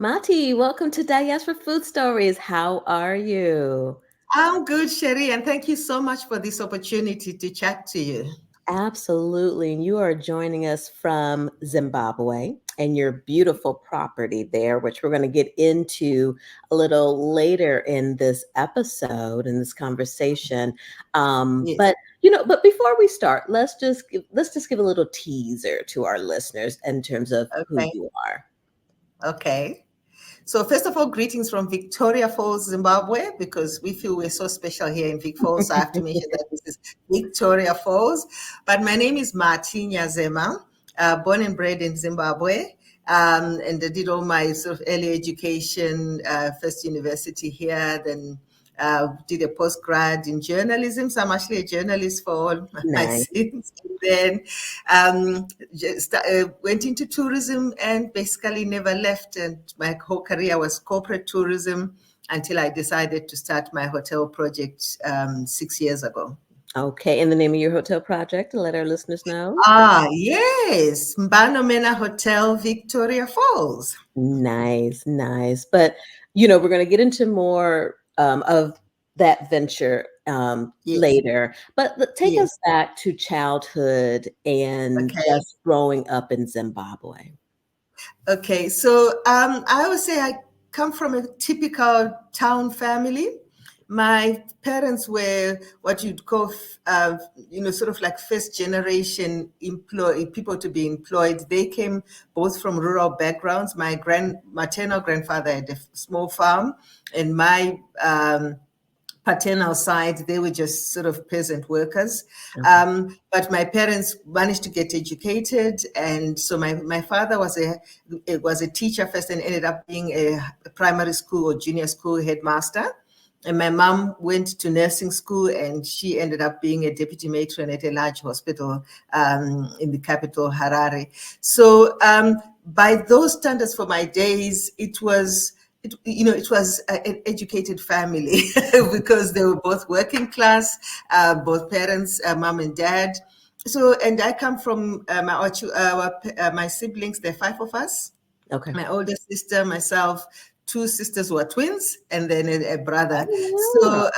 Mati, welcome to Diaspora Food Stories. How are you? I'm good, Sherry, and thank you so much for this opportunity to chat to you. Absolutely. And you are joining us from Zimbabwe and your beautiful property there, which we're going to get into a little later in this episode, in this conversation. Yes. But before we start, let's just give a little teaser to our listeners in terms of who Okay. you are. Okay. So first of all, greetings from Victoria Falls, Zimbabwe, because we feel we're so special here in Vic Falls. So I have to mention that this is Victoria Falls. But my name is Matifadza Nyazema, born and bred in Zimbabwe. And I did all my sort of early education, first university here, then did a postgrad in journalism. So I'm actually a journalist for all my Nice. sins. And then went into tourism and basically never left. And my whole career was corporate tourism until I decided to start my hotel project 6 years ago. Okay. And the name of your hotel project, and let our listeners know. Yes, Mbano Manor Hotel, Victoria Falls. Nice, nice. But we're going to get into more of that venture Yes, later. But take yes. us back to childhood and Okay. just growing up in Zimbabwe. Okay, so I would say I come from a typical town family. My parents were what you'd call, sort of like first generation employee people to be employed. They came both from rural backgrounds. My maternal grandfather had a small farm, and my paternal side, they were just sort of peasant workers. Okay. But my parents managed to get educated. And so my father was a teacher first and ended up being a primary school or junior school headmaster. And my mom went to nursing school and she ended up being a deputy matron at a large hospital in the capital, Harare. So by those standards for my days, it was an educated family because they were both working class, both parents, mom and dad. So, and I come from my siblings, there are five of us. Okay. My older sister, myself, two sisters who are twins, and then a brother. Oh, So,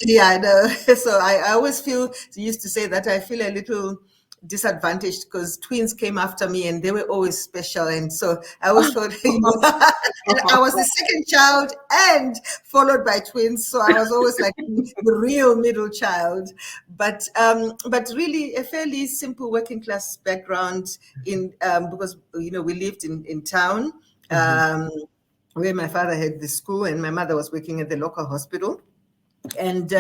yeah, I know. So I always used to say that I feel a little disadvantaged because twins came after me and they were always special. And so I always thought, and I was the second child and followed by twins. So I was always like the real middle child. But really a fairly simple working class background because, we lived in town. Mhm. Um, where my father had the school and my mother was working at the local hospital. And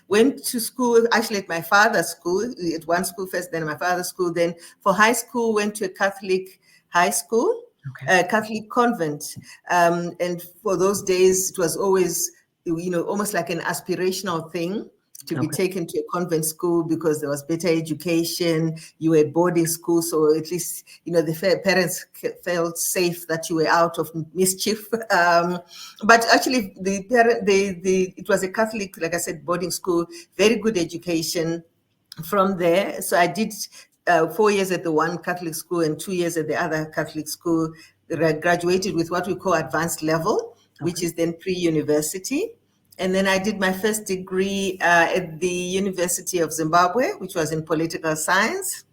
went to school, actually at my father's school, at one school first, then my father's school. Then for high school, went to a Catholic high school, Okay. a Catholic convent. And for those days, it was always, almost like an aspirational thing to be Okay. taken to a convent school because there was better education. You were at boarding school, so at least the parents felt safe that you were out of mischief. But actually, it was a Catholic, like I said, boarding school, very good education from there. So I did 4 years at the one Catholic school and 2 years at the other Catholic school. I graduated with what we call advanced level, which Okay. is then pre-university. And then I did my first degree at the University of Zimbabwe, which was in political science.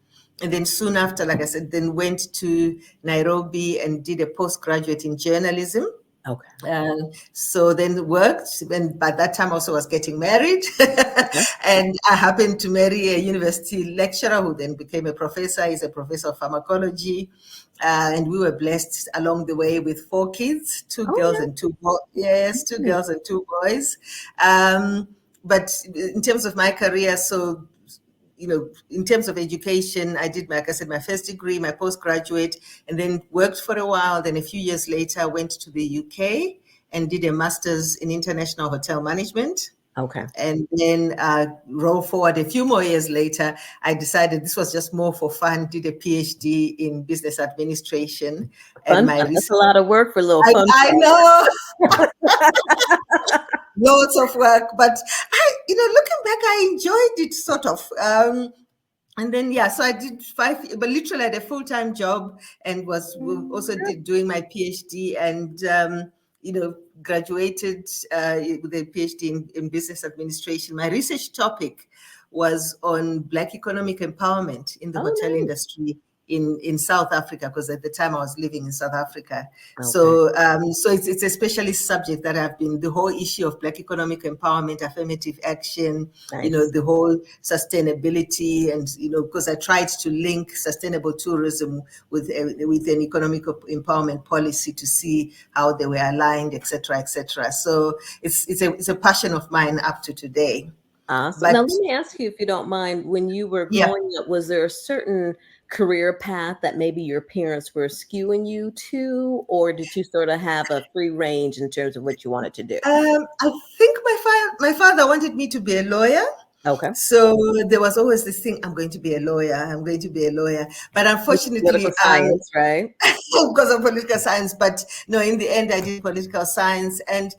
And then soon after, like I said, then went to Nairobi and did a postgraduate in journalism. Okay. So then worked, and by that time also was getting married. Okay. And I happened to marry a university lecturer who then became a professor. He's a professor of pharmacology. And we were blessed along the way with four kids, two girls Oh, and two boys. Yes, two yeah. girls and two boys. But in terms of my career, so in terms of education, I did, like I said, my first degree, my postgraduate, and then worked for a while. Then a few years later, went to the UK and did a master's in international hotel management. Okay. And then roll forward a few more years later, I decided this was just more for fun, did a PhD in business administration. And Fun. my That's a research, lot of work for a little fun. I know, loads of work, but looking back, I enjoyed it sort of. And then, yeah, so I did 5, but literally had a full-time job and was also doing my PhD and, graduated with a PhD in business administration. My research topic was on Black economic empowerment in the Oh, hotel nice. industry in South Africa, because at the time I was living in South Africa. Okay. So it's a specialist subject that I've been, the whole issue of Black economic empowerment, affirmative action, Nice. the whole sustainability, and because I tried to link sustainable tourism with an economic empowerment policy to see how they were aligned, etc., etc. So it's a passion of mine up to today. Awesome. Now, But let me ask you, if you don't mind, when you were yeah. growing up, was there a certain career path that maybe your parents were skewing you to, or did you sort of have a free range in terms of what you wanted to do? I think my father wanted me to be a lawyer. Okay. So there was always this thing, I'm going to be a lawyer, I'm going to be a lawyer. But With political unfortunately, science, right? because of political science, but no, in the end, I did political science. And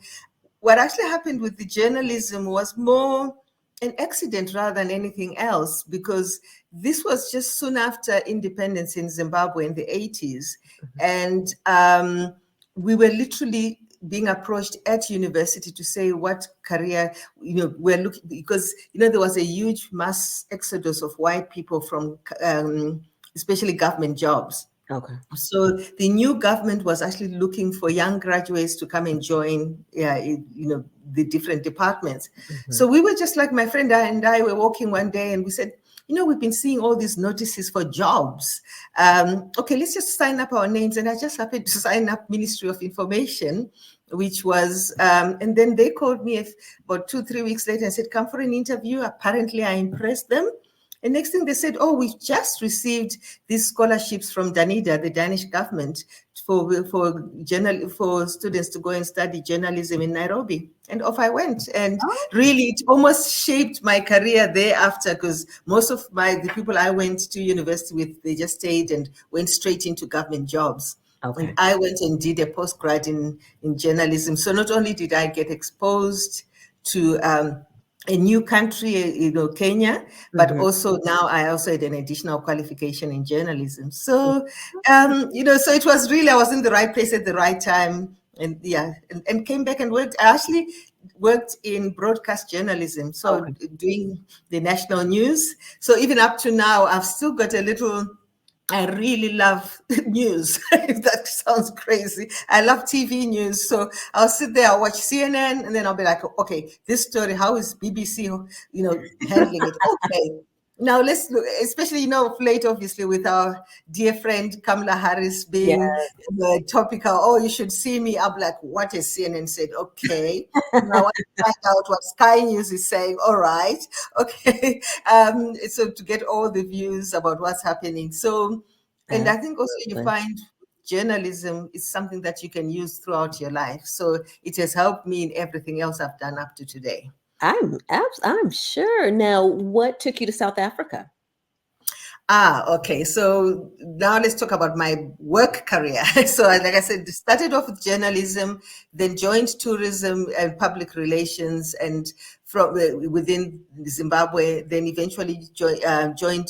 what actually happened with the journalism was more an accident rather than anything else, because this was just soon after independence in Zimbabwe in the 80s. And we were literally being approached at university to say what career, we're looking, because, there was a huge mass exodus of white people from especially government jobs. Okay. So the new government was actually looking for young graduates to come and join, the different departments. Hmm. So we were just like, my friend and I were walking one day and we said, we've been seeing all these notices for jobs. Okay, let's just sign up our names. And I just happened to sign up Ministry of Information, which was, and then they called me about 2-3 weeks later and said, come for an interview. Apparently I impressed them. And next thing they said, oh, we've just received these scholarships from Danida, the Danish government, for students to go and study journalism in Nairobi. And off I went. And Oh, really, it almost shaped my career thereafter, because most of the people I went to university with, they just stayed and went straight into government jobs. And okay. I went and did a postgrad in journalism. So not only did I get exposed to a new country, Kenya, but Hmm. also now I also had an additional qualification in journalism. So, so it was really, I was in the right place at the right time, and yeah, and came back and worked. I actually worked in broadcast journalism, so Okay. doing the national news. So even up to now, I've still got a little. I really love news. If that sounds crazy, I love TV news. So I'll sit there, I'll watch CNN, and then I'll be like, okay, this story, how is BBC, handling it? Okay. Now let's look, especially, of late, obviously, with our dear friend Kamala Harris Yeah. being topical. Oh, you should see me. I'm like, what is CNN said? Okay. Now I want to find out what Sky News is saying. All right. Okay. So to get all the views about what's happening. So, and I think also you Absolutely. find journalism is something that you can use throughout your life. So it has helped me in everything else I've done up to today. I'm sure. Now, what took you to South Africa? Okay. So now let's talk about my work career. So, like I said, started off with journalism, then joined tourism and public relations, and from within Zimbabwe, then eventually joined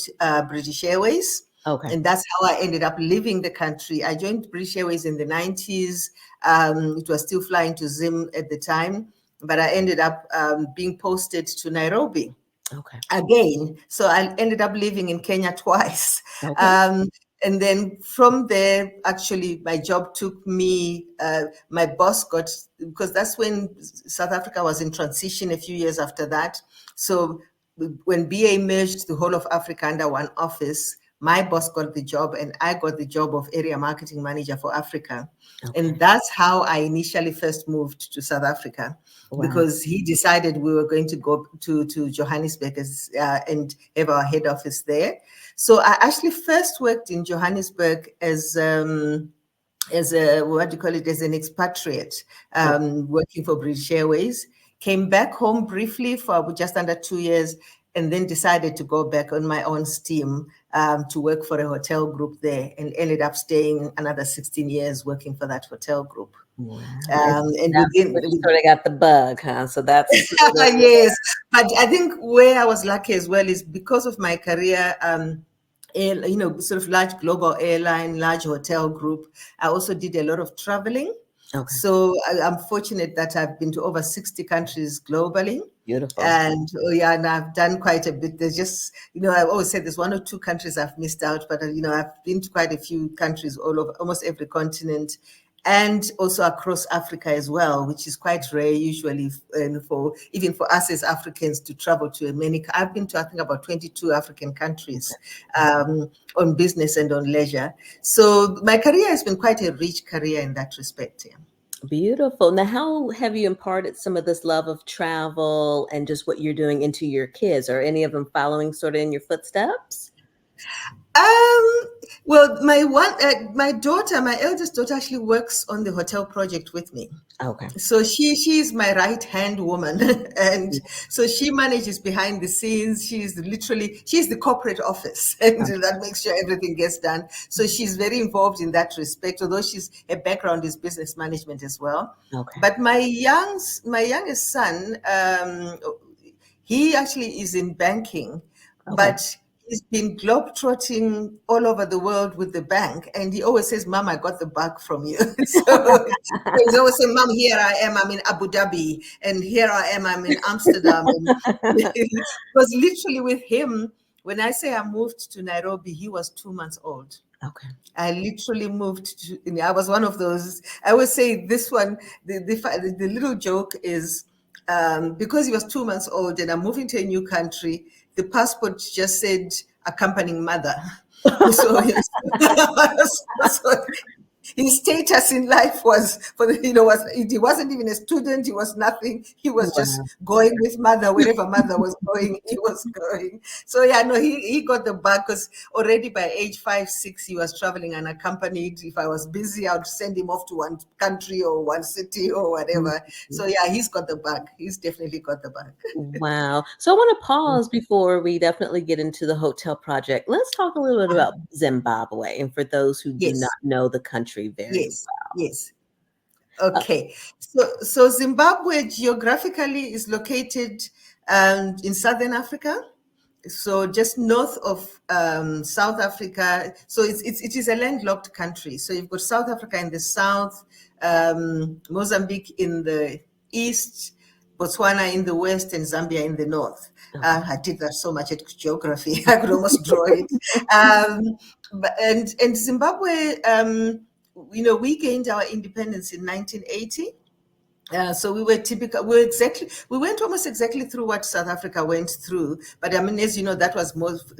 British Airways. Okay. And that's how I ended up leaving the country. I joined British Airways in the 90s. It was still flying to Zim at the time, but I ended up being posted to Nairobi Okay. again. So I ended up living in Kenya twice. Okay. Um, and then from there, actually, my job took me, my boss got, because that's when South Africa was in transition a few years after that. So when BA merged the whole of Africa under one office, my boss got the job and I got the job of area marketing manager for Africa. Okay. And that's how I initially first moved to South Africa, Wow. because he decided we were going to go to Johannesburg and have our head office there. So I actually first worked in Johannesburg as a, what do you call it, as an expatriate, Okay. working for British Airways. Came back home briefly for just under 2 years, and then decided to go back on my own steam to work for a hotel group there, and ended up staying another 16 years working for that hotel group. Wow. And That's within, where you sort of got the bug, huh? So that's yes, but I think where I was lucky as well is because of my career, sort of large global airline, large hotel group. I also did a lot of traveling. okay. So I'm fortunate that I've been to over 60 countries globally. Beautiful. And and I've done quite a bit. There's just, I always say there's one or two countries I've missed out, but I've been to quite a few countries all over, almost every continent, and also across Africa as well, which is quite rare usually even for us as Africans to travel to many. I've been to, I think, about 22 African countries on business and on leisure. So my career has been quite a rich career in that respect. Yeah. Beautiful. Now, how have you imparted some of this love of travel and just what you're doing into your kids? Are any of them following sort of in your footsteps? Well, my daughter, my eldest daughter, actually works on the hotel project with me. Okay. So she's my right-hand woman, and so she manages behind the scenes. She's the corporate office, and that makes sure everything gets done. So she's very involved in that respect, although her background is business management as well. Okay. But my youngest son, he actually is in banking, but he's been globetrotting all over the world with the bank, and he always says, "Mom, I got the bug from you." So he's always saying, "Mom, here I am. I'm in Abu Dhabi, and here I am. I'm in Amsterdam." Because literally with him, when I say I moved to Nairobi, he was 2 months old. Okay. I literally moved to. I was one of those. I would say this one. The little joke is. Because he was 2 months old and I'm moving to a new country, the passport just said accompanying mother. So, so his status in life was he wasn't even a student, he was nothing. He was just going with mother wherever mother was going, he was going. So he got the bug because already by age 5, 6 he was traveling unaccompanied. If I was busy, I would send him off to one country or one city or whatever. So he's got the bug. He's definitely got the bug. Wow. So I want to pause before we definitely get into the hotel project. Let's talk a little bit about Zimbabwe, and for those who do not know the country very well. Yes. Okay. So Zimbabwe geographically is located in southern Africa. So just north of South Africa. So it is a landlocked country. So you've got South Africa in the south, Mozambique in the east, Botswana in the west, and Zambia in the north. I did that so much at geography, I could almost draw it. And Zimbabwe, we gained our independence in 1980. So we were typical. We went almost exactly through what South Africa went through. But I mean, as you know, that was most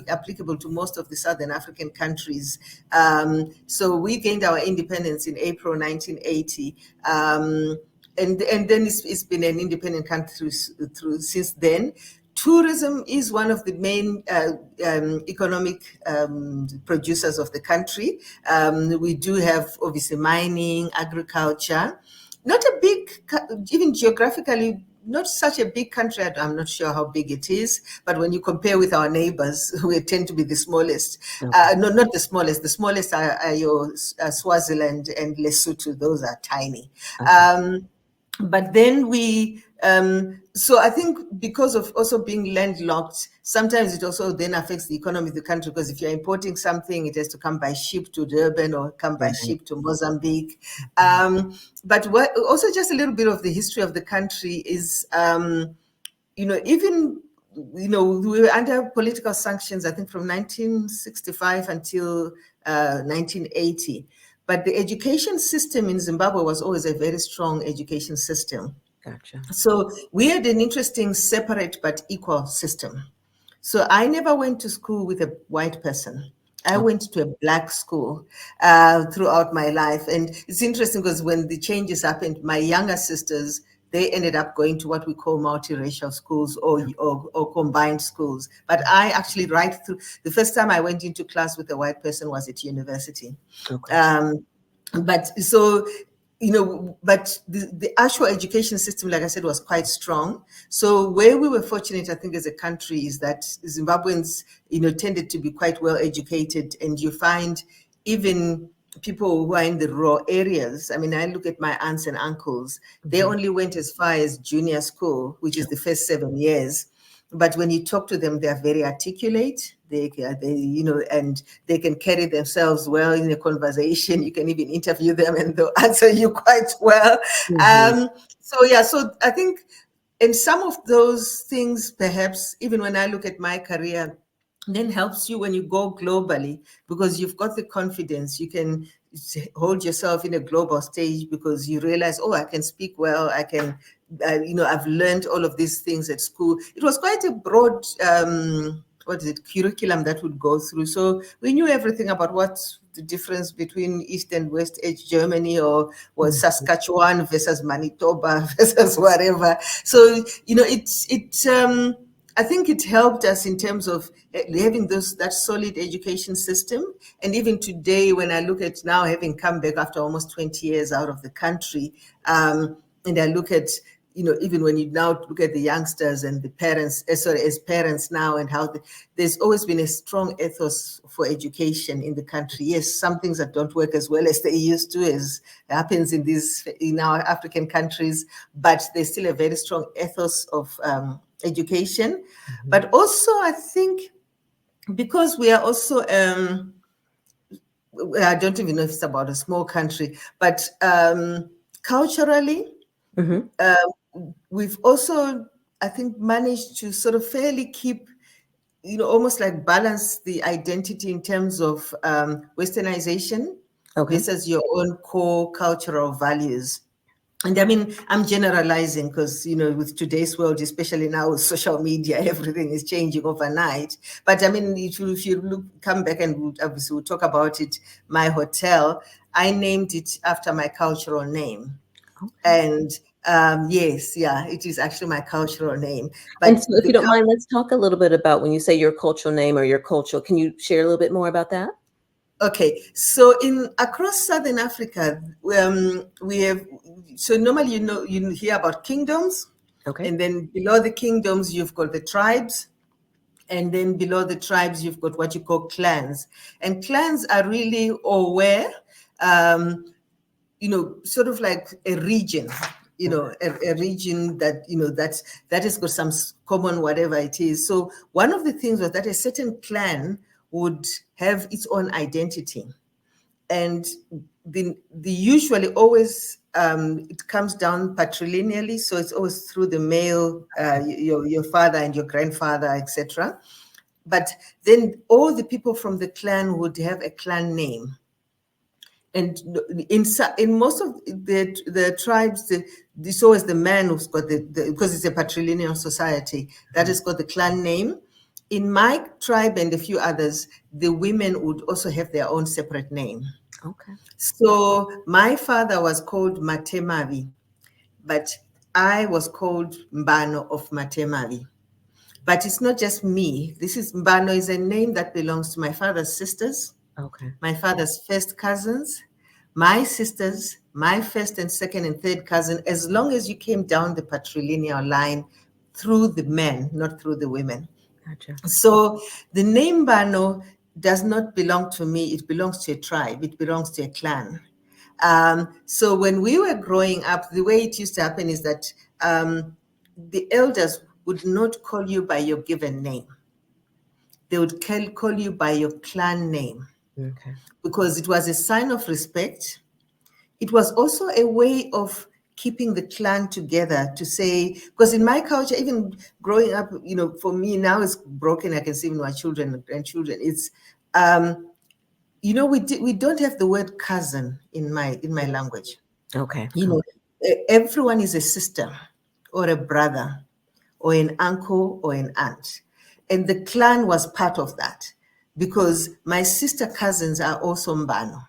applicable to most of the Southern African countries. So we gained our independence in April 1980. And then it's been an independent country through since then. Tourism is one of the main economic producers of the country. We do have obviously mining, agriculture. Not a big, even geographically, not such a big country. I'm not sure how big it is, but when you compare with our neighbors, we tend to be the smallest. No, not the smallest. The smallest are your Swaziland and Lesotho. Those are tiny. But then so I think because of also being landlocked, sometimes it also then affects the economy of the country, because if you're importing something, it has to come by ship to Durban or come by ship to Mozambique. But also just a little bit of the history of the country is, even, we were under political sanctions, I think from 1965 until 1980. But the education system in Zimbabwe was always a very strong education system. Gotcha. So we had an interesting separate but equal system. So I never went to school with a white person. I went to a black school throughout my life. And it's interesting because when the changes happened, my younger sisters, they ended up going to what we call multiracial schools or combined schools. But I actually, right through, the first time I went into class with a white person was at university. Okay. But so but the actual education system, like I said, was quite strong. So where we were fortunate, I think, as a country, is that Zimbabweans, tended to be quite well educated, and you find even people who are in the rural areas. I mean, I look at my aunts and uncles; they only went as far as junior school, which is the first 7 years. But when you talk to them, they are very articulate. And they can carry themselves well in a conversation. You can even interview them, and they'll answer you quite well. So I think, in some of those things, perhaps even when I look at my career, then helps you when you go globally, because you've got the confidence. You can hold yourself in a global stage because you realize, oh, I can speak well. I can, I've learned all of these things at school. It was quite a broad, curriculum that would go through. So we knew everything about what's the difference between East and West Edge Germany, or was Saskatchewan versus Manitoba versus whatever. So, I think it helped us in terms of having that solid education system. And even today, when I look at now, having come back after almost 20 years out of the country, and I look at, even when you now look at the youngsters and the parents, as parents now, and how there's always been a strong ethos for education in the country. Yes, some things that don't work as well as they used to, as happens in our African countries, but there's still a very strong ethos of education. But also, I think, because we are also, I don't even know if it's about a small country, but culturally, we've also, I think, managed to sort of fairly keep, almost like balance the identity in terms of Westernization versus your own core cultural values. And I mean, I'm generalizing because, with today's world, especially now with social media, everything is changing overnight. But I mean, if you come back, and obviously we'll talk about it, my hotel, I named it after my cultural name. And yes, it is actually my cultural name. But And so, if you don't mind, let's talk a little bit about when you say your cultural name or your cultural. Can you share a little bit more about that? Okay, so across Southern Africa, we have, so normally, you hear about kingdoms, and then below the kingdoms you've got the tribes, and then below the tribes you've got what you call clans, and clans are really, or where, sort of like a region, a region that, that has got some common whatever it is. So one of the things was that a certain clan would have its own identity. And the usually always, it comes down patrilineally, so it's always through the male, your father and your grandfather, etc. But then all the people from the clan would have a clan name. And in most of the tribes, it's always the man who's got because it's a patrilineal society, that has got the clan name. In my tribe and a few others, the women would also have their own separate name. So my father was called Matemavi, but I was called Mbano of Matemavi. But it's not just me. Mbano is a name that belongs to my father's sisters, my father's first cousins, my sisters, my first and second and third cousin, as long as you came down the patrilineal line through the men, not through the women. So the name Mbano does not belong to me. It belongs to a tribe. It belongs to a clan. So when we were growing up, the way it used to happen is that the elders would not call you by your given name. They would call you by your clan name, because it was a sign of respect. It was also a way of keeping the clan together, to say, because in my culture, even growing up, for me now it's broken. I can see in my children and grandchildren. It's, we don't have the word cousin in my language. Everyone is a sister or a brother or an uncle or an aunt. And the clan was part of that, because my sister cousins are also Mbano.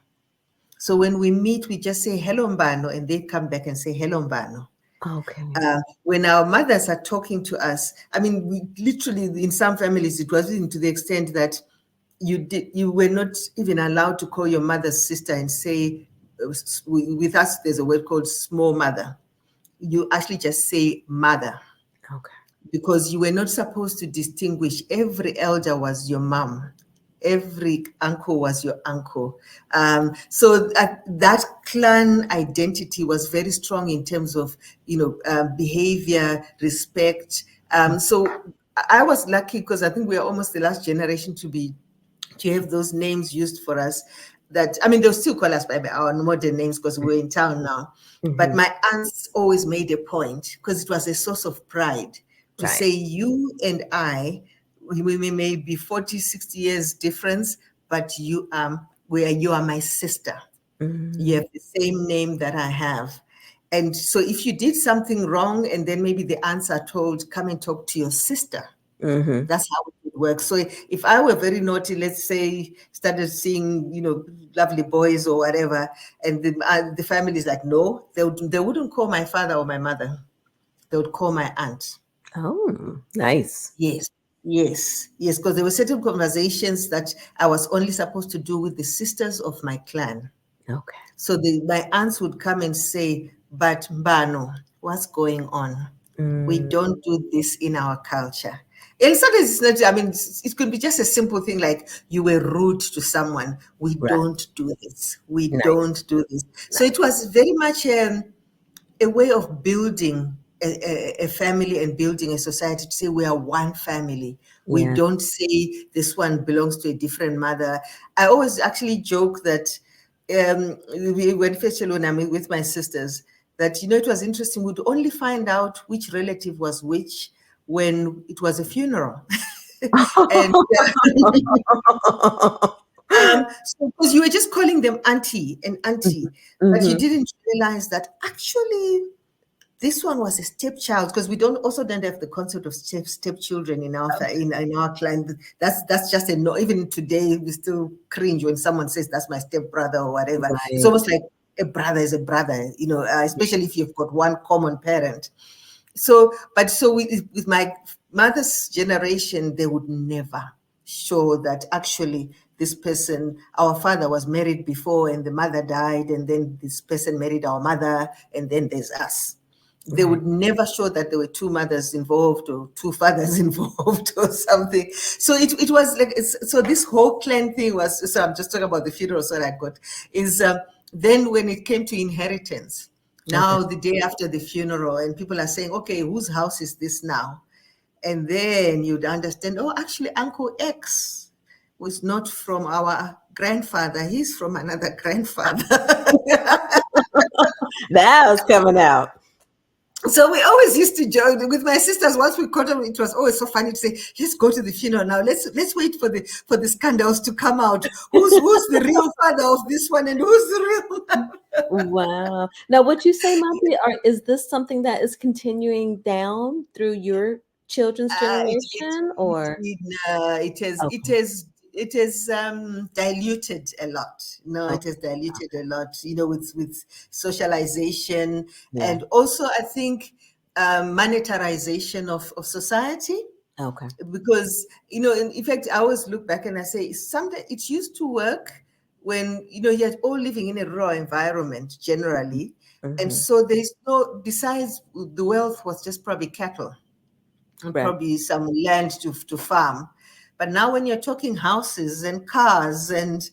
So when we meet, we just say, hello, Mbano, and they come back and say, hello, Mbano. When our mothers are talking to us, I mean, we literally, in some families, it was even to the extent that you were not even allowed to call your mother's sister and say with us, there's a word called small mother. You actually just say mother. Okay. Because you were not supposed to distinguish. Every elder was your mom. Every uncle was your uncle. So that clan identity was very strong in terms of, behavior, respect. So I was lucky because I think we are almost the last generation to have those names used for us. That, I mean, they'll still call us by our modern names because we're in town now. But my aunts always made a point, because it was a source of pride, to Right. say you and I, we may be 40, 60 years difference, but you are my sister. You have the same name that I have. And so if you did something wrong, and then maybe the aunts are told, come and talk to your sister. That's how it would work. So if I were very naughty, let's say, started seeing, lovely boys or whatever, and the family is like, no, they wouldn't call my father or my mother. They would call my aunt. Oh, nice. Yes, yes, yes, because there were certain conversations that I was only supposed to do with the sisters of my clan. Okay. So my aunts would come and say, but Mbano, what's going on? We don't do this in our culture. And sometimes it's not, I mean, it could be just a simple thing like you were rude to someone. We Right. don't do this. We Nice. don't do this. So it was very much a way of building a family and building a society, to say we are one family. We Yeah. don't say this one belongs to a different mother. I always actually joke that when first alone, I mean, with my sisters, that, it was interesting. We'd only find out which relative was which when it was a funeral. And so, because you were just calling them auntie and auntie, but you didn't realize that actually this one was a stepchild, because we don't have the concept of stepchildren in our in our clan. That's just a no. Even today, we still cringe when someone says that's my stepbrother or whatever. It's Right. almost like a brother is a brother, especially if you've got one common parent. So with my mother's generation, they would never show that actually this person, our father was married before and the mother died, and then this person married our mother, and then there's us. They Right. would never show that there were two mothers involved or two fathers involved or something. So it was like, so this whole clan thing was, so I'm just talking about the funeral that I got, is then when it came to inheritance, Okay. now the day after the funeral, and people are saying, okay, whose house is this now? And then you'd understand, oh, actually Uncle X was not from our grandfather, he's from another grandfather. That was coming out. So we always used to joke with my sisters. Once we caught them, it was always so funny to say, "Let's go to the funeral now. Let's wait for the scandals to come out. Who's the real father of this one, and who's the real?" Wow. Now, would you say, Monty, is this something that is continuing down through your children's generation, or? It has Okay. diluted a lot. No, it Okay. has diluted a lot. With socialization, Yeah. and also I think monetarization of society. Okay. Because in fact, I always look back and I say sometimes it used to work when you're all living in a rural environment generally, and Mm-hmm. so there's no, besides the wealth was just probably cattle and Right. probably some land to farm. But now when you're talking houses and cars and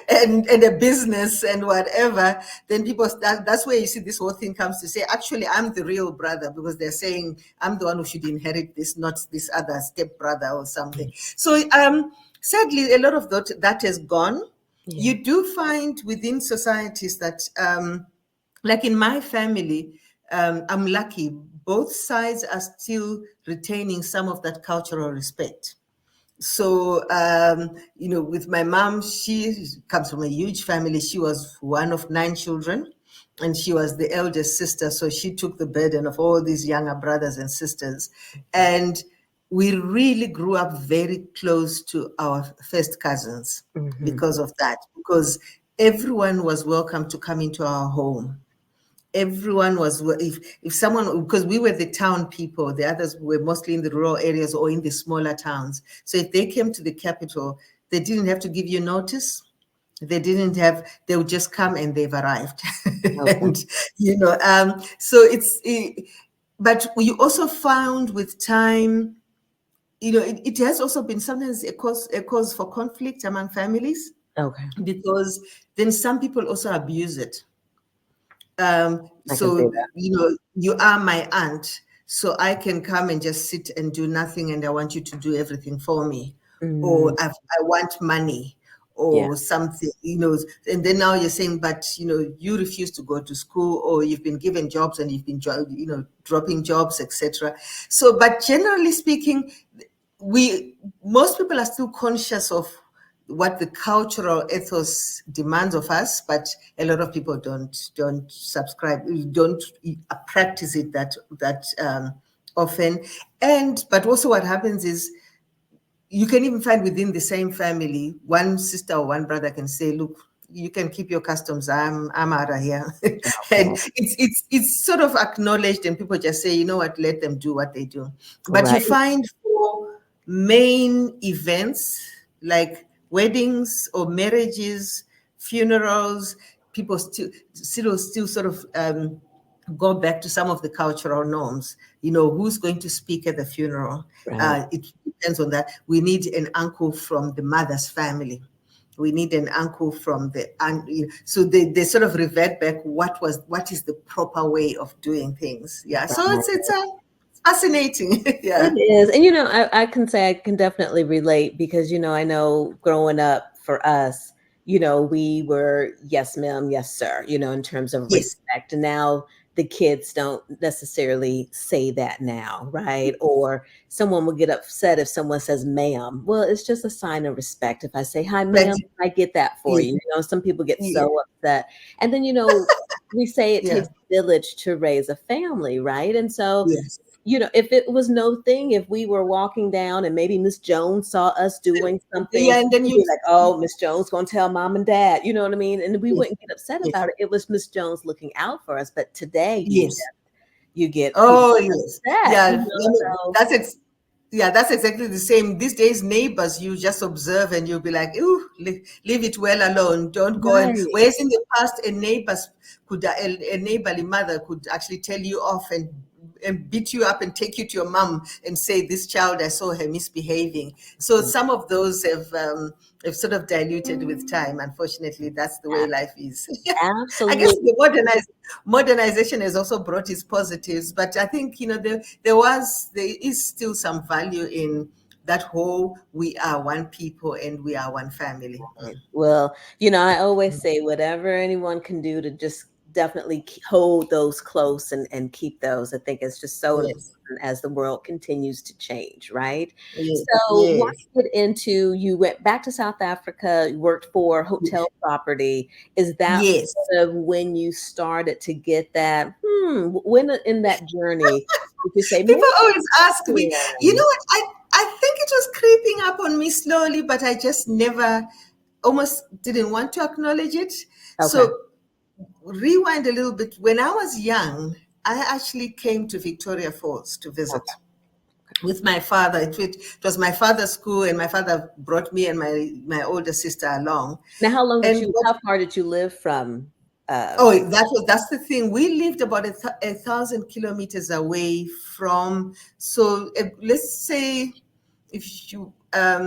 and a business and whatever, then that's where you see this whole thing comes to say, actually, I'm the real brother, because they're saying I'm the one who should inherit this, not this other step brother or something. So sadly, a lot of that has gone. Yeah. You do find within societies that like in my family, I'm lucky. Both sides are still retaining some of that cultural respect. So, with my mom, she comes from a huge family. She was one of 9 children, and she was the eldest sister. So she took the burden of all these younger brothers and sisters. And we really grew up very close to our first cousins Mm-hmm. because of that, because everyone was welcome to come into our home. Everyone was, if someone, because we were the town people, the others were mostly in the rural areas or in the smaller towns. So if they came to the capital, they didn't have to give you notice. They didn't have, they would just come and they've arrived. Okay. And, so but you also found with time, it has also been sometimes a cause for conflict among families, Okay. because then some people also abuse it. I can see So, you are my aunt, so I can come and just sit and do nothing, and I want you to do everything for me, that. or I want money Yeah. or something, and then now you're saying, but you refuse to go to school, or you've been given jobs and you've been, dropping jobs, etc. So, but generally speaking, most people are still conscious of what the cultural ethos demands of us, but a lot of people don't subscribe, don't practice it that often. But also what happens is, you can even find within the same family, one sister or one brother can say, look, you can keep your customs, I'm out of here. And Okay. it's sort of acknowledged, and people just say, you know what, let them do what they do. But you Right. find for main events like weddings or marriages, funerals, people still sort of go back to some of the cultural norms. Who's going to speak at the funeral? Right. It depends on that. We need an uncle from the mother's family. We need an uncle from the aunt. So they sort of revert back. What is the proper way of doing things? Yeah. So it's fascinating. It Yeah. is. And I can say I can definitely relate because, I know growing up for us, we were yes, ma'am, yes, sir, in terms of Yes. respect. And now the kids don't necessarily say that now, right? Or someone will get upset if someone says ma'am. Well, it's just a sign of respect. If I say hi, But ma'am, I get that for yes, you. Some people get yes, so upset. And then, we say it yeah, takes a village to raise a family, right? And so yes, if it was no thing, if we were walking down and maybe Miss Jones saw us doing something, yeah. And then we'd you, be like, oh, Miss Jones gonna tell mom and dad, you know what I mean? And we yes, wouldn't get upset yes, about it. It was Miss Jones looking out for us. But today yes. you get people Oh, yes. upset, Yeah. so Yeah, that's exactly the same. These days, neighbors, you just observe and you'll be like, ooh, leave it well alone. Don't go. And right. whereas in the past, a neighborly mother could actually tell you off and beat you up and take you to your mom and say, this child, I saw her misbehaving. So some of those have sort of diluted with time. Unfortunately, that's the way life is. I guess Absolutely. the modernization has also brought its positives, but I think there is still some value in that whole, we are one people and we are one family. Right. Well, I always say whatever anyone can do to just definitely hold those close and keep those. I think it's just so important Yes, as the world continues to change, right? yes, So, want yes, to get into you went back to South Africa, you worked for hotel property. Is that yes. sort of when you started to get that? When in that journey did you say, People always ask me, you know man? what? I think it was creeping up on me slowly, but I just never, almost didn't want to acknowledge it. Okay. So rewind a little bit. When I was young, I actually came to Victoria Falls to visit Okay. with my father. It was my father's school, and my father brought me and my older sister along. Now, And how far did you live from oh, Victoria? that's the thing. We lived about 1,000 kilometers away from. So let's say, if you I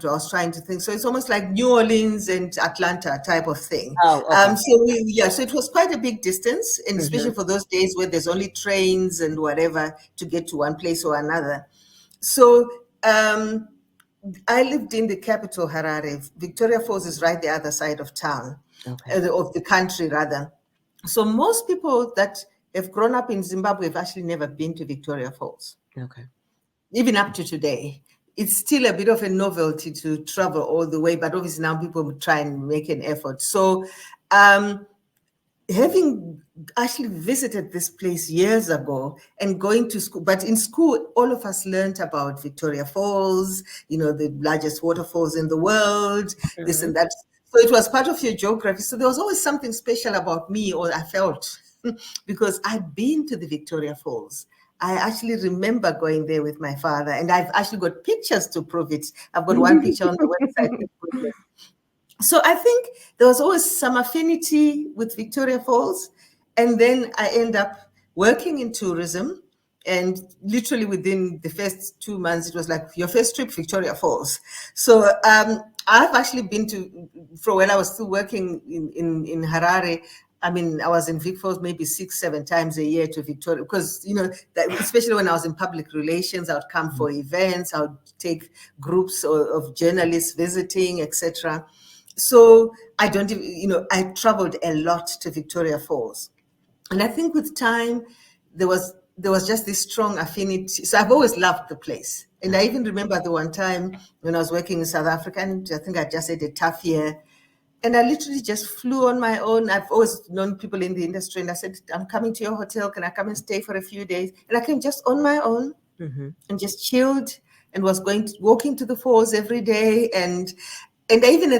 was trying to think. So it's almost like New Orleans and Atlanta type of thing. Oh, okay. So it was quite a big distance, and especially Mhm. for those days where there's only trains and whatever to get to one place or another. So I lived in the capital, Harare. Victoria Falls is right the other side of town, Okay. of the country rather. So most people that have grown up in Zimbabwe have actually never been to Victoria Falls, Okay. even up to today. It's still a bit of a novelty to travel all the way, but obviously now people try and make an effort. So um, having actually visited this place years ago and going to school, but in school, all of us learned about Victoria Falls, the largest waterfalls in the world, this Mhm. and that. So it was part of your geography. So there was always something special about me, or I felt, because I'd been to the Victoria Falls. I actually remember going there with my father, and I've actually got pictures to prove it. I've got one picture on the website that proves it. So I think there was always some affinity with Victoria Falls. And then I end up working in tourism. And literally within the first 2 months, it was like your first trip, Victoria Falls. So I've actually been to, for when I was still working in Harare, I mean, I was in Vic Falls maybe 6, 7 times a year to Victoria because, that, especially when I was in public relations, I would come for events, I would take groups of journalists visiting, etc. So I don't even, I traveled a lot to Victoria Falls. And I think with time, there was just this strong affinity. So I've always loved the place. And I even remember the one time when I was working in South Africa, and I think I just had a tough year. And I literally just flew on my own. I've always known people in the industry, and I said, I'm coming to your hotel. Can I come and stay for a few days? And I came just on my own and just chilled and was walking to the falls every day. And even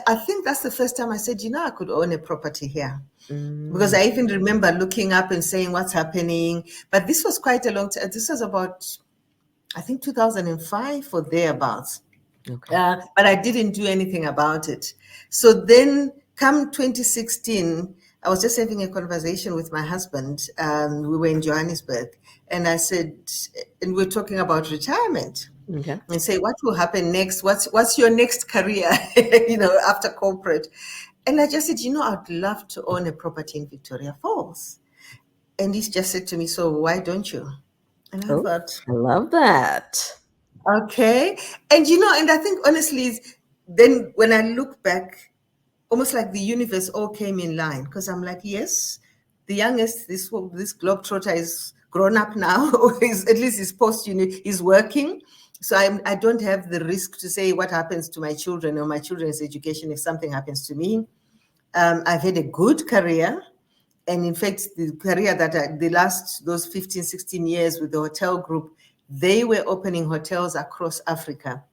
I think that's the first time I said, I could own a property here. Because I even remember looking up and saying, what's happening? But this was quite a long time. This was about, I think, 2005 or thereabouts. Okay. But I didn't do anything about it. So then, come 2016, I was just having a conversation with my husband. We were in Johannesburg, and I said, and we we're talking about retirement. Okay. And say, what will happen next? What's your next career, after corporate? And I just said, I'd love to own a property in Victoria Falls. And he just said to me, so why don't you? And I Oh, thought, I love that. okay. And, and I think honestly, then when I look back, almost like the universe all came in line because I'm like, yes, the youngest, this globetrotter is grown up now, or at least he's post-uni, he's working. So I don't have the risk to say what happens to my children or my children's education if something happens to me. I've had a good career. And in fact, the career that those 15, 16 years with the hotel group, they were opening hotels across Africa.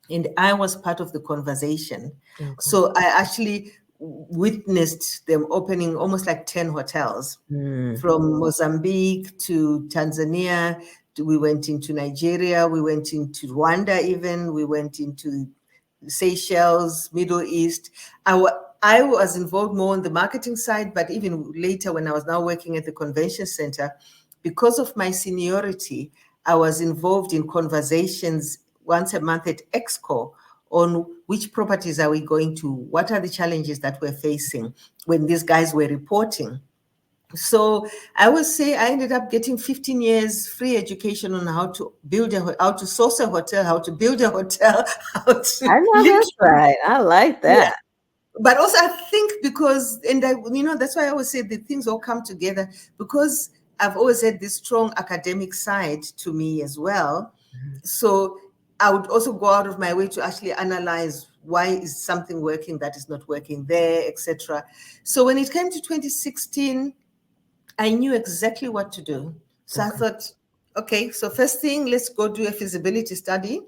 And I was part of the conversation. Okay. So I actually witnessed them opening almost like 10 hotels from Mozambique to Tanzania. We went into Nigeria. We went into Rwanda even. We went into Seychelles, Middle East. I was involved more on the marketing side, but even later when I was now working at the convention center, because of my seniority, I was involved in conversations once a month at Exco on which properties are we going to, what are the challenges that we're facing when these guys were reporting. So I would say I ended up getting 15 years free education on how to how to source a hotel, how to build a hotel, how to I know that's right. I like yeah. that. But also I think because, and that's why I always say the things all come together because I've always had this strong academic side to me as well. So I would also go out of my way to actually analyze why is something working that is not working there, etc. So when it came to 2016, I knew exactly what to do. So I thought, okay, so first thing, let's go do a feasibility study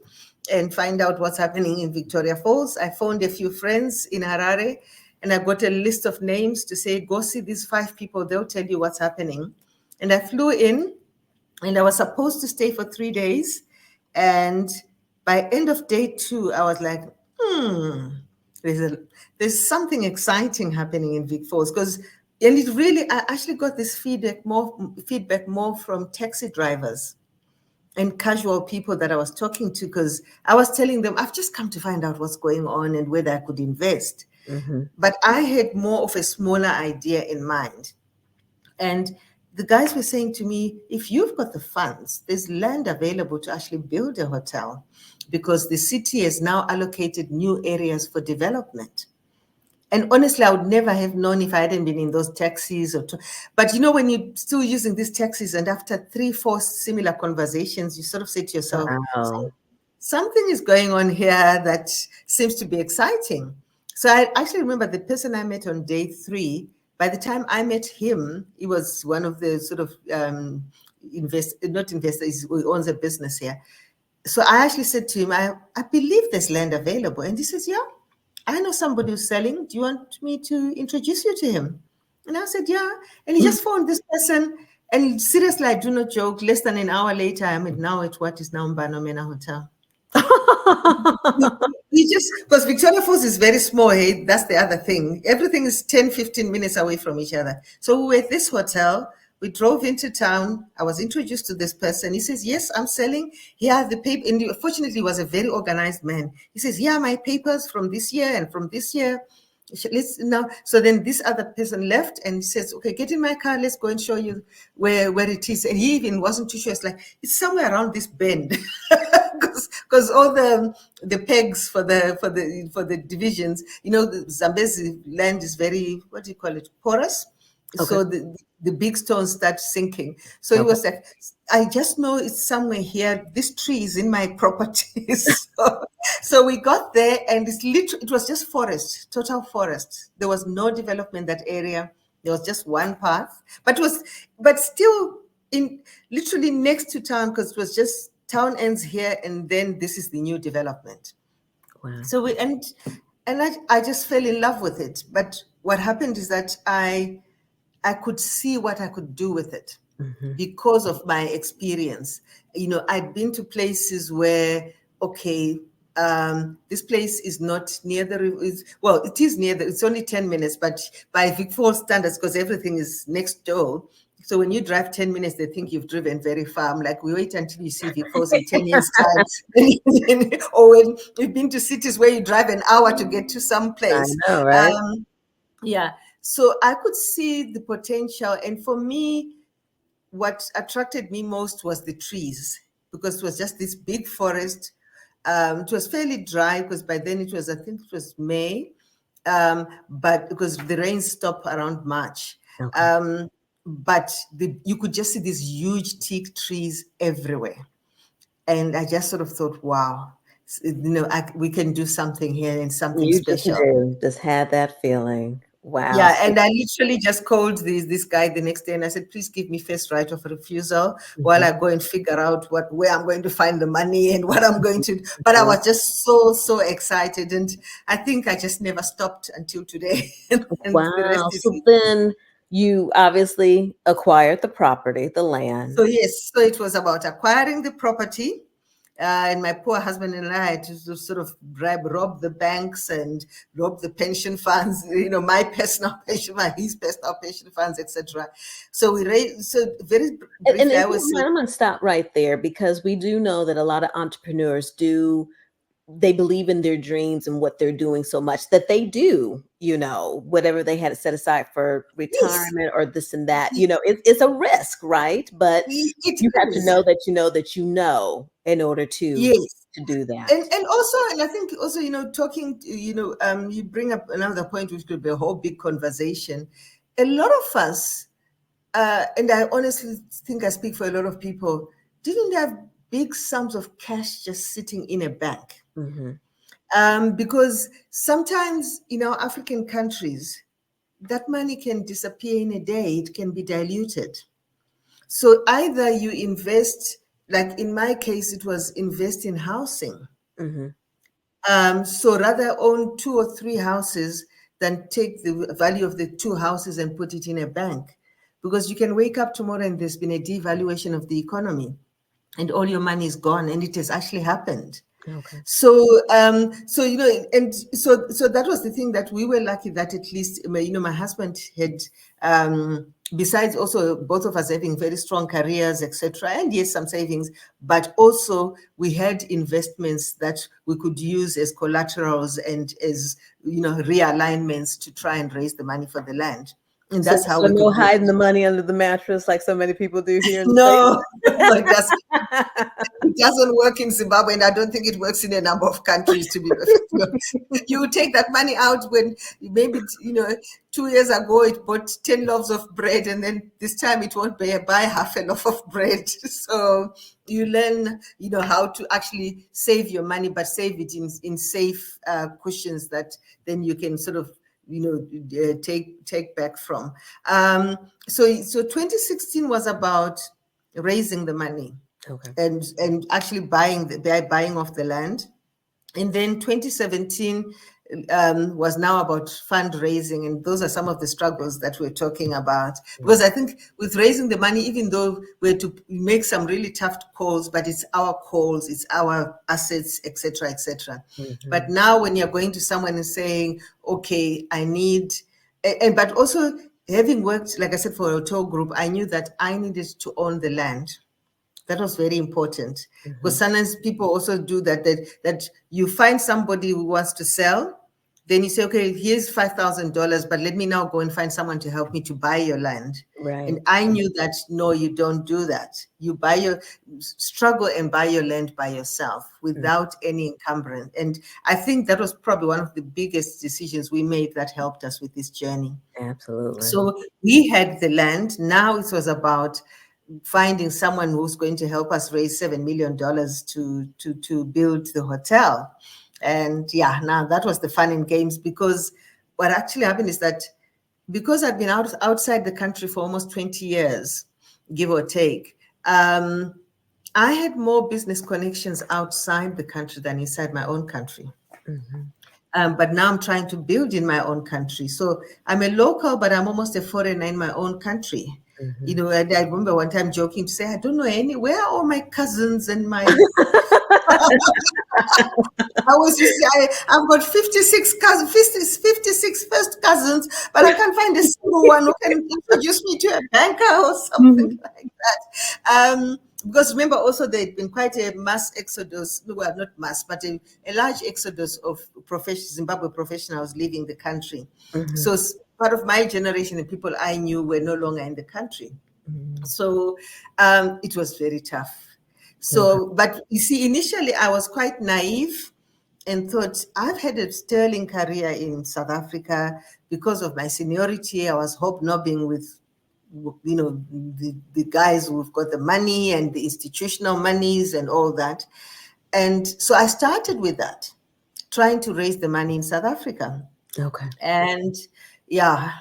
and find out what's happening in Victoria Falls. I phoned a few friends in Harare and I got a list of names to say, go see these 5 people, they'll tell you what's happening. And I flew in and I was supposed to stay for 3 days. And by end of day 2, I was like, there's something exciting happening in Vic Falls and it really, I actually got this feedback more from taxi drivers and casual people that I was talking to because I was telling them, I've just come to find out what's going on and whether I could invest. But I had more of a smaller idea in mind. And the guys were saying to me, if you've got the funds, there's land available to actually build a hotel because the city has now allocated new areas for development. And honestly, I would never have known if I hadn't been in those taxis. But when you're still using these taxis and after 3, 4 similar conversations, you sort of say to yourself, Wow. something is going on here that seems to be exciting. So I actually remember the person I met on day 3. By the time I met him, he was one of the sort of not investors, he owns a business here. So I actually said to him, I believe there's land available. And he says, yeah, I know somebody who's selling. Do you want me to introduce you to him? And I said, yeah. And he just phoned this person. And seriously, I do not joke, less than an hour later, I'm now at what is now Mbano Manor Hotel. We just, because Victoria Falls is very small, hey, that's the other thing. Everything is 10, 15 minutes away from each other. So we were at this hotel. We drove into town. I was introduced to this person. He says, yes, I'm selling. Here the paper. And fortunately, he was a very organized man. He says, yeah, my papers from this year and from this year. Let's now. So then this other person left and he says, okay, get in my car. Let's go and show you where it is. And he even wasn't too sure. It's like, it's somewhere around this bend. Because all the pegs for the divisions, the Zambezi land is very, what do you call it, porous. Okay. So the big stones start sinking. So okay. It was like, I just know it's somewhere here. This tree is in my property. So we got there, and it was just forest, total forest. There was no development in that area. There was just one path, but still in literally next to town, because it was just town ends here, and then this is the new development. Wow. So I just fell in love with it. But what happened is that I could see what I could do with it because of my experience. I'd been to places where, okay, this place is not near the river. Well, it is near it's only 10 minutes, but by Vic Falls standards, because everything is next door. So when you drive 10 minutes, they think you've driven very far. I'm like, we wait until you see Vic Falls in 10 years' time. Or when you've been to cities where you drive an hour to get to some place. I know, right? Yeah. So I could see the potential. And for me, what attracted me most was the trees, because it was just this big forest. It was fairly dry, because by then I think it was May, but because the rains stop around March. Okay. But you could just see these huge teak trees everywhere. And I just sort of thought, wow, we can do something here and something special. Just had that feeling. Wow. Yeah, and I literally just called this guy the next day, and I said, please give me first right of refusal while I go and figure out where I'm going to find the money and what I'm going to. But I was just so excited, and I think I just never stopped until today. And wow. The rest is then you obviously acquired the property, the land. So yes, so it was about acquiring the property. And my poor husband and I had to sort of rob the banks and rob the pension funds, my personal pension fund, his personal pension funds, etc. So we raised, very briefly, I'm going to stop right there, because we do know that a lot of entrepreneurs they believe in their dreams and what they're doing so much that they do, whatever they had set aside for retirement or this and that, it's a risk, right? But you have to know that in order to do that. And also, and I think also, talking, you bring up another point, which could be a whole big conversation. A lot of us, and I honestly think I speak for a lot of people, didn't have big sums of cash just sitting in a bank. Because sometimes in our African countries, that money can disappear in a day. It can be diluted. So either you invest, like in my case, it was invest in housing. So rather own 2 or 3 houses than take the value of the 2 houses and put it in a bank. Because you can wake up tomorrow and there's been a devaluation of the economy and all your money is gone, and it has actually happened. Okay. So and so that was the thing, that we were lucky that at least, my husband had, besides also both of us having very strong careers, etc., and yes, some savings, but also we had investments that we could use as collaterals and as, realignments to try and raise the money for the land. And that's how we could hiding the money under the mattress like so many people do here in no, it doesn't work in Zimbabwe, and I don't think it works in a number of countries, to be honest. You take that money out when maybe 2 years ago it bought 10 loaves of bread, and then this time it won't buy half a loaf of bread. So you learn how to actually save your money, but save it in safe cushions that then you can sort of take back from. So 2016 was about raising the money, okay, and actually buying off the land. And then 2017, was now about fundraising, and those are some of the struggles that we're talking about. Because I think with raising the money, even though we had to make some really tough calls, but it's our calls, it's our assets, etc., etc. But now, when you're going to someone and saying, "Okay, I need," but also having worked, like I said, for a hotel group, I knew that I needed to own the land. That was very important, because sometimes people also do that you find somebody who wants to sell, then you say, okay, here's $5,000, but let me now go and find someone to help me to buy your land. Right. And I knew that, no, you don't do that. You struggle and buy your land by yourself without any encumbrance. And I think that was probably one of the biggest decisions we made that helped us with this journey. Absolutely. So we had the land. Now it was about finding someone who's going to help us raise $7 million to build the hotel. And yeah, now that was the fun and games, because what actually happened is that because I'd been outside the country for almost 20 years, give or take, I had more business connections outside the country than inside my own country. But now I'm trying to build in my own country. So I'm a local, but I'm almost a foreigner in my own country. You know, and I remember one time joking to say, I don't know where are all my cousins and my... I was just say, I've got 56 cousins, 56 first cousins, but I can't find a single one who can introduce me to a banker or something like that. Because remember also there'd been quite a mass exodus, well, not mass, but a large exodus of Zimbabwe professionals leaving the country. So part of my generation and people I knew were no longer in the country. So it was very tough. So, but you see, initially I was quite naive and thought, I've had a sterling career in South Africa because of my seniority. I was hobnobbing with, you know, the guys who've got the money and the institutional monies and all that. And so I started with that, trying to raise the money in South Africa. Okay. And yeah,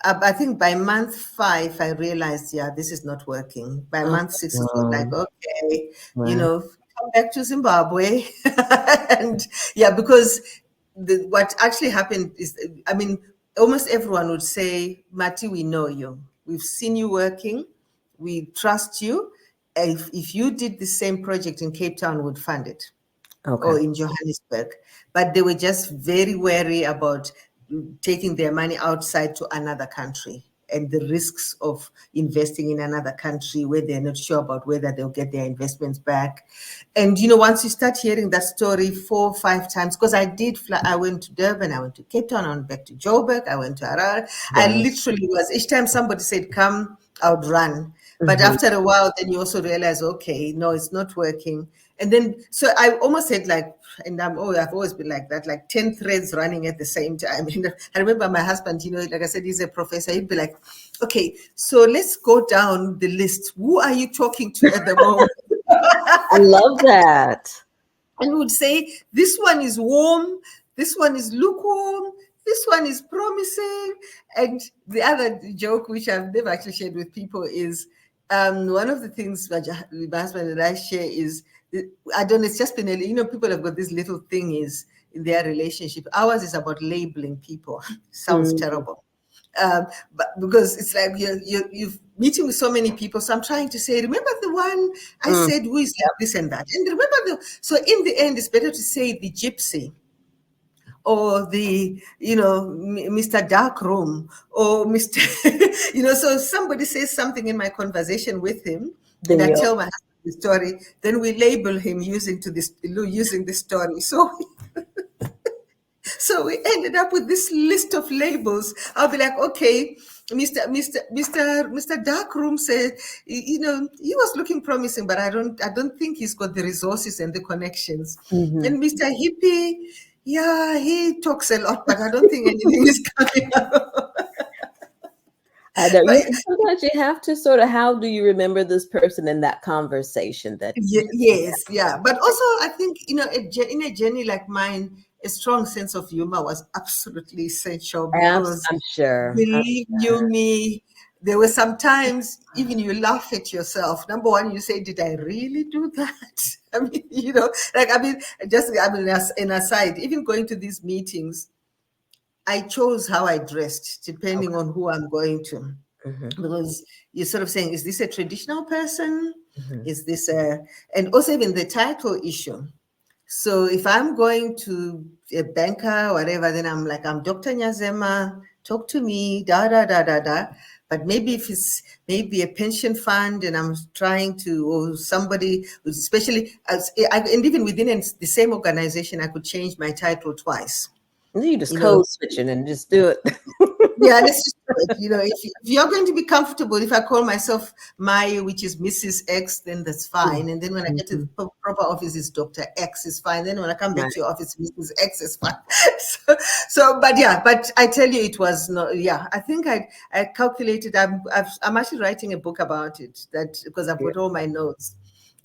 I think by month 5, I realized, yeah, this is not working. By month 6, it was like, okay, you know, come back to Zimbabwe. And yeah, because what actually happened is, I mean, almost everyone would say, Mati, we know you. We've seen you working. We trust you. If you did the same project in Cape Town, would fund it. Or in Johannesburg. But they were just very wary about taking their money outside to another country and the risks of investing in another country where they're not sure about whether they'll get their investments back. And, you know, once you start hearing that story 4 or 5 times, because I did fly, I went to Durban, I went to Cape Town, I went back to Joburg, I went to Harare. I literally was, each time somebody said, come, I would run. But after a while, then you also realize, okay, no, it's not working. And then, so I almost had like, and I've always been like that, like 10 threads running at the same time. And I remember my husband, you know, like I said, he's a professor. He'd be like, okay, so let's go down the list. Who are you talking to at the moment? I love that. And would say, this one is warm, this one is lukewarm, this one is promising. And the other joke, which I've never actually shared with people, is one of the things my husband and I share is, I don't know, it's just been, you know, people have got this little thing is in their relationship. Ours is about labeling people. Sounds terrible. But because it's like you're meeting with so many people. So I'm trying to say, remember the one I said who is this and that. And remember so in the end, it's better to say the gypsy, or the, you know, Mr. Darkroom, or Mr. you know, so somebody says something in my conversation with him, and I tell my husband the story, then we label him using the story. So we ended up with this list of labels. I'll be like, okay, Mr. Darkroom said, you know, he was looking promising, but I don't think he's got the resources and the connections. And Mr. Hippie, yeah, he talks a lot, but I don't think anything is coming out. I know. Sometimes you have to sort of, how do you remember this person in that conversation? Yes. But also, I think, you know, in a journey like mine, a strong sense of humor was absolutely essential, because I'm sure. believe you me, there were some times even you laugh at yourself. Number one, you say, did I really do that? I mean, as an aside, even going to these meetings, I chose how I dressed depending Okay. on who I'm going to. Hmm. Because you're sort of saying, is this a traditional person? Hmm. Is this a, and also even the title issue. So if I'm going to a banker or whatever, then I'm like, I'm Dr. Nyazema, talk to me, da, da, da, da, da. But maybe if it's maybe a pension fund and I'm trying to, or somebody, especially, and even within the same organization, I could change my title twice. You just You know, code switching and just do it. yeah, let's just do it. If you're going to be comfortable, if I call myself Maya, which is Mrs. X, then that's fine. And then when I get to the Mhm. proper office, it's Dr. X is fine. Then when I come back Right. to your office, Mrs. X is fine. But I tell you, it was not. Yeah, I think I calculated. I'm actually writing a book about it. That because I've got all my notes.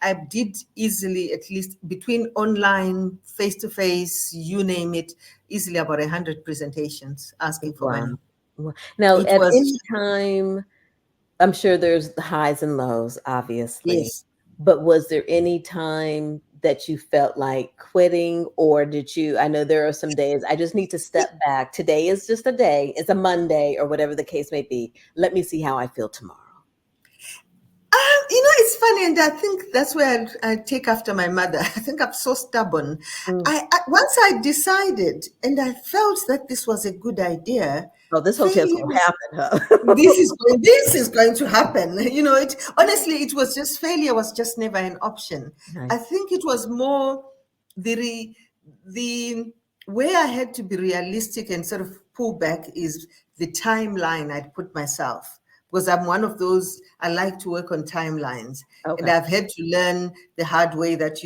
I did easily, at least between online, face to face, you name it, easily about 100 presentations asking for Wow. money. Wow. Now, It at was, any time, I'm sure there's the highs and lows, obviously, yes. but was there any time that you felt like quitting, or did you? I know there are some days I just need to step back. Today is just a day, it's a Monday, or whatever the case may be. Let me see how I feel tomorrow. It's funny, and I think that's where I take after my mother. I think I'm so stubborn. Mm. Once I decided and I felt that this was a good idea, Oh, this hotel's failure gonna was happen, huh? this is going to happen. It honestly, it was just failure was just never an option. I Nice. think it was more the way I had to be realistic and sort of pull back is the timeline I'd put myself, because I'm one of those, I like to work on timelines, and Okay. I've had to learn the hard way that,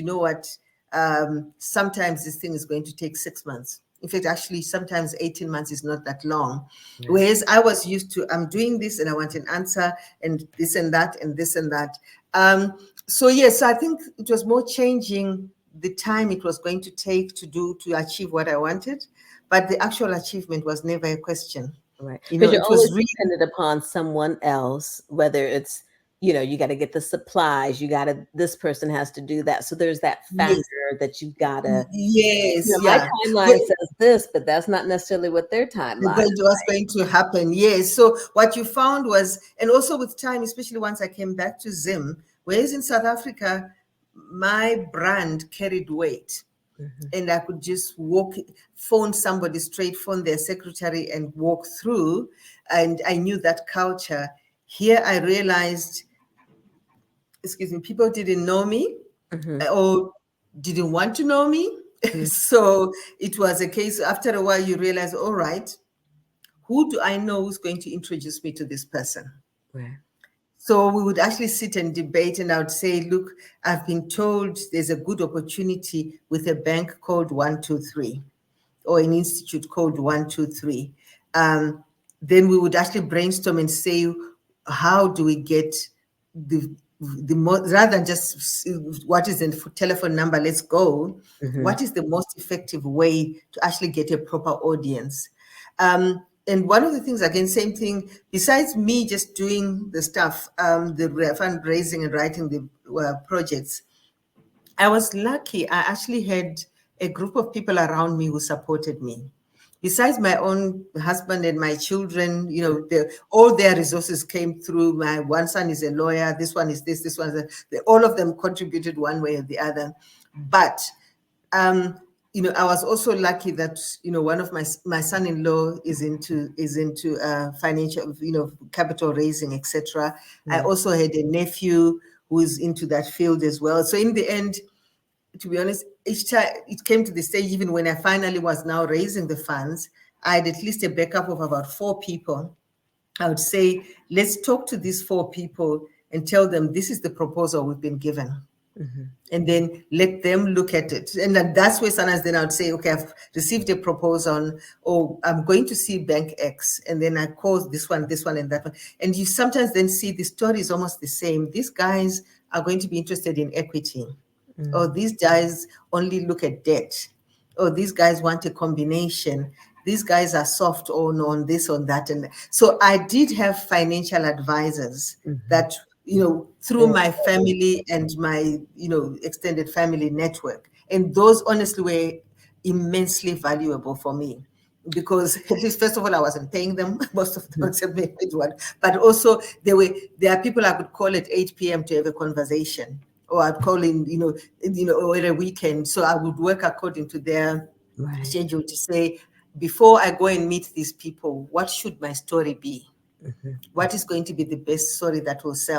sometimes this thing is going to take 6 months. In fact, actually, sometimes 18 months is not that long. Right. Whereas I was used to, I'm doing this and I want an answer and this and that and this and that. So yes, I think it was more changing the time it was going to take to achieve what I wanted, but the actual achievement was never a question. Right, because you're It always was really, dependent upon someone else, whether it's, you gotta get the supplies, this person has to do that, so there's that yes, factor that you've gotta, yes, my yeah. timeline says this, but that's not necessarily what their timeline is. Was going to happen. Yes. So what you found was, and also with time, especially once I came back to Zim, whereas in South Africa, my brand carried weight. Mhm. And I could just phone somebody straight, phone their secretary and walk through. And I knew that culture. Here I realized, excuse me, people didn't know me Mhm. or didn't want to know me. Mhm. So it was a case, after a while, you realize, all right, who do I know who's going to introduce me to this person? Right. So we would actually sit and debate, and I would say, look, I've been told there's a good opportunity with a bank called 123 or an institute called 123. Then we would actually brainstorm and say, how do we get rather than just what is the telephone number, let's go, Mhm. what is the most effective way to actually get a proper audience? And one of the things, again, same thing, besides me just doing the stuff, the fundraising and writing the projects, I was lucky. I actually had a group of people around me who supported me. Besides my own husband and my children, all their resources came through. My one son is a lawyer. This one is this one is that. All of them contributed one way or the other. But I was also lucky that one of my son-in-law is into financial, capital raising, etc. I Right. also had a nephew who is into that field as well. So in the end, to be honest, each time it came to the stage, even when I finally was now raising the funds, I had at least a backup of about 4 people. I would say, let's talk to these 4 people and tell them this is the proposal we've been given. Mhm. And then let them look at it. And then that's where sometimes then I would say, okay, I've received a proposal, or I'm going to see Bank X. And then I call this one, and that one. And you sometimes then see the story is almost the same. These guys are going to be interested in equity. Or Mm. these guys only look at debt. Or these guys want a combination. these guys are soft on this, on that. And so I did have financial advisors that, through my family and my, extended family network. And those honestly were immensely valuable for me, because at least first of all I wasn't paying them most of the time, but also there are people I could call at 8 p.m. to have a conversation, or I'd call in, or at a weekend. So I would work according to their schedule to say, before I go and meet these people, what should my story be? What is going to be the best story that will sell?